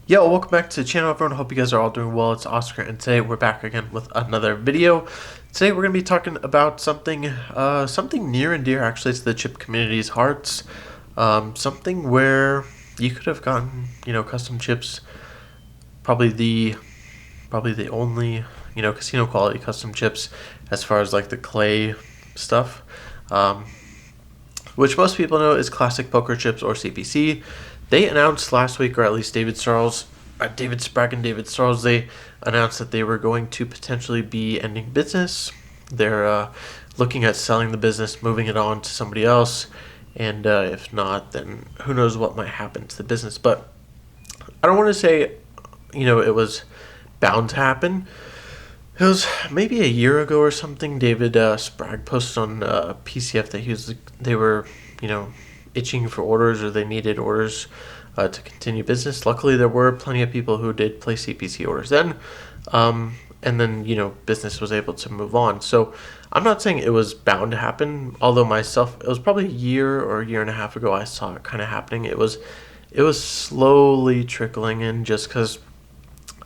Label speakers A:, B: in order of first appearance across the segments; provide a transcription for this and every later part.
A: Yo, welcome back to the channel, everyone. Hope you guys are all doing well. It's Oscar, and today we're back again with another video. Today we're going to be talking about something near and dear, actually, to the chip community's hearts. Something where you could have gotten, custom chips. Probably the only, casino quality custom chips as far as like the clay stuff. Which most people know is classic poker chips, or CPC. They announced last week, or at least David Sprague and David Sarles, they announced that they were going to potentially be ending business. They're looking at selling the business, moving it on to somebody else, and if not, then who knows what might happen to the business. But I don't want to say, it was bound to happen. It was maybe a year ago or something. David Sprague posted on PCF that they were, itching for orders, or they needed orders to continue business. Luckily, there were plenty of people who did place CPC orders then, and then business was able to move on. So I'm not saying it was bound to happen. Although myself, it was probably a year or a year and a half ago I saw it kind of happening. It was slowly trickling in, just because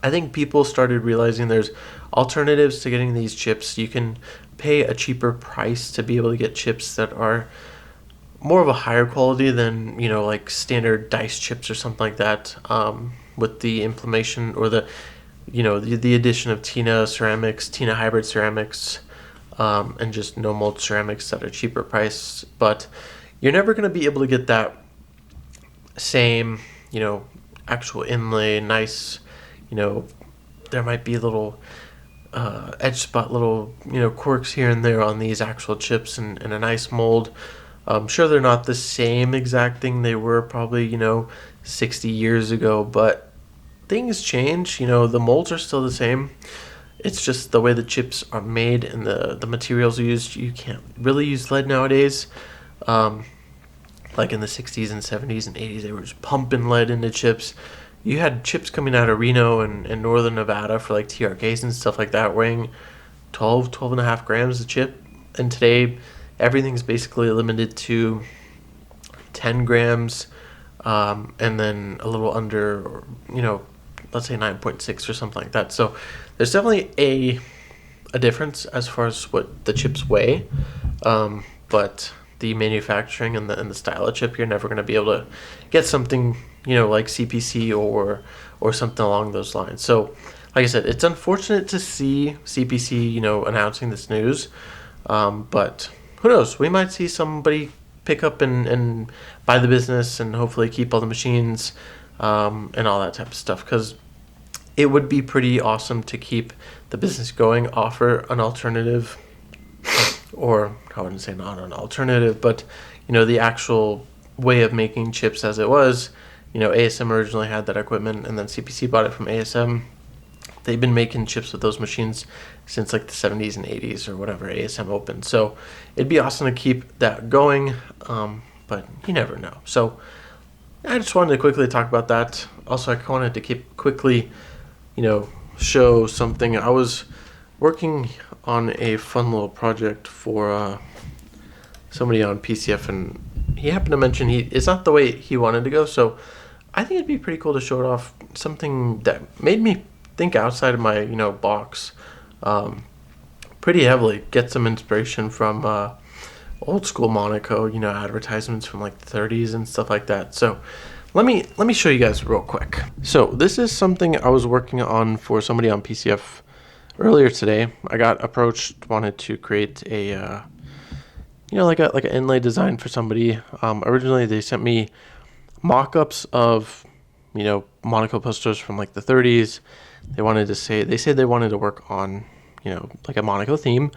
A: I think people started realizing there's alternatives to getting these chips. You can pay a cheaper price to be able to get chips that are more of a higher quality than like standard dice chips or something like that, with the implementation or the addition of Tina hybrid ceramics, and just no mold ceramics at a cheaper price. But you're never going to be able to get that same actual inlay, nice. There might be little edge spot, little quirks here and there on these actual chips, and a nice mold. I'm sure they're not the same exact thing they were probably 60 years ago, but things change. The molds are still the same. It's just the way the chips are made and the materials used. You can't really use lead nowadays. Like in the 60s and 70s and 80s, they were just pumping lead into chips. You had chips coming out of Reno and northern Nevada for like TRKs and stuff like that, weighing 12 and a half grams a chip. And today, everything's basically limited to 10 grams, and then a little under, or, let's say 9.6 or something like that. So there's definitely a difference as far as what the chips weigh, but the manufacturing and the style of chip, you're never going to be able to get something like CPC or something along those lines. So like I said, it's unfortunate to see CPC announcing this news, but who knows? We might see somebody pick up and buy the business and hopefully keep all the machines, and all that type of stuff, because it would be pretty awesome to keep the business going, offer an alternative, or I wouldn't say not an alternative, but the actual way of making chips as it was. ASM originally had that equipment, and then CPC bought it from ASM. They've been making chips with those machines since like the 70s and 80s or whatever ASM opened. So it'd be awesome to keep that going, but you never know. So I just wanted to quickly talk about that. Also, I wanted to quickly, show something. I was working on a fun little project for somebody on PCF, and he happened to mention it's not the way he wanted to go. So I think it'd be pretty cool to show it off. Something that made me think outside of my box pretty heavily. Get some inspiration from old school Monaco, advertisements from like the 30s and stuff like that. So let me show you guys real quick. So this is something I was working on for somebody on PCF earlier today. I got approached, wanted to create a like an inlay design for somebody. Originally they sent me mock-ups of Monaco posters from like the 30s. They said they wanted to work on like a Monaco theme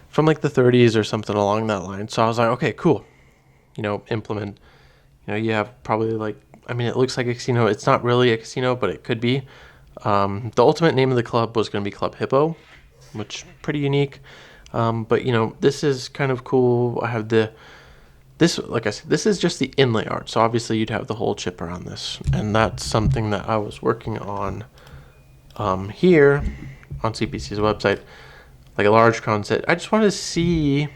A: from like the 30s or something along that line. So I was like, okay, cool. Implement. You have probably like, it looks like a casino. It's not really a casino, but it could be. The ultimate name of the club was going to be Club Hippo, which pretty unique. But this is kind of cool. I have like I said, this is just the inlay art. So obviously you'd have the whole chip around this, and that's something that I was working on here on CPC's website, like a large concept. I just wanted to see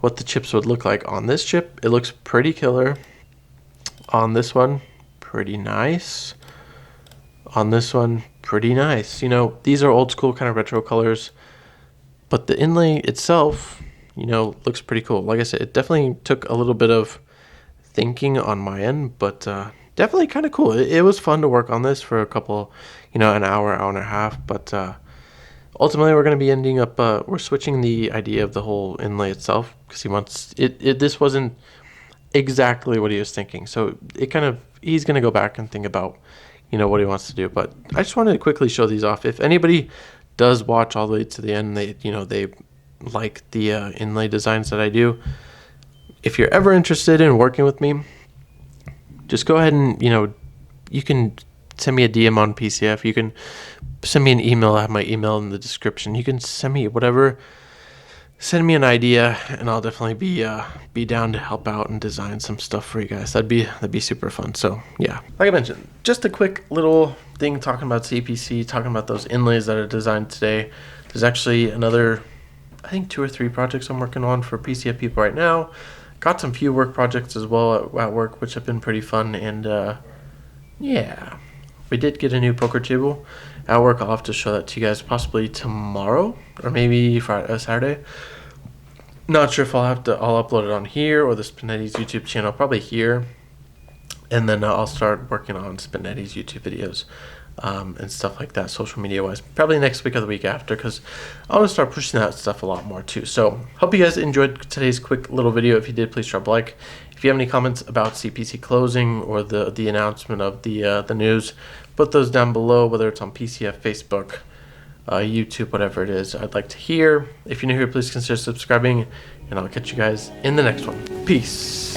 A: what the chips would look like on this chip. It looks pretty killer. On this one, pretty nice. on this one, pretty nice. You know, these are old school kind of retro colors, but the inlay itself, you know, looks pretty cool. Like I said, it definitely took a little bit of thinking on my end, but definitely kind of cool. It was fun to work on this for a couple, you know, an hour, hour and a half, but ultimately we're going to be ending up, we're switching the idea of the whole inlay itself because he wants it. This wasn't exactly what he was thinking. So it kind of, he's going to go back and think about, you know, what he wants to do. But I just wanted to quickly show these off. If anybody does watch all the way to the end, they, you know, they like the inlay designs that I do. If you're ever interested in working with me, just go ahead and, you know, you can send me a DM on PCF. You can send me an email. I have my email in the description. You can send me whatever. Send me an idea, and I'll definitely be down to help out and design some stuff for you guys. That'd be super fun. So yeah, like I mentioned, just a quick little thing talking about CPC, talking about those inlays that are designed today. There's actually another, I think 2 or 3 projects I'm working on for PCF people right now. Got some few work projects as well at work, which have been pretty fun. And yeah, we did get a new poker table at work. I'll have to show that to you guys possibly tomorrow or maybe Friday, Saturday. Not sure if I'll upload it on here or the Spinetti's YouTube channel, probably here. And then I'll start working on Spinetti's YouTube videos and stuff like that, social media wise, probably next week or the week after, because I want to start pushing that stuff a lot more too. So hope you guys enjoyed today's quick little video. If you did, please drop a like. If you have any comments about CPC closing or the announcement of the news, put those down below, whether it's on PCF, Facebook, YouTube, whatever it is. I'd like to hear. If you're new here, please consider subscribing, and I'll catch you guys in the next one. Peace.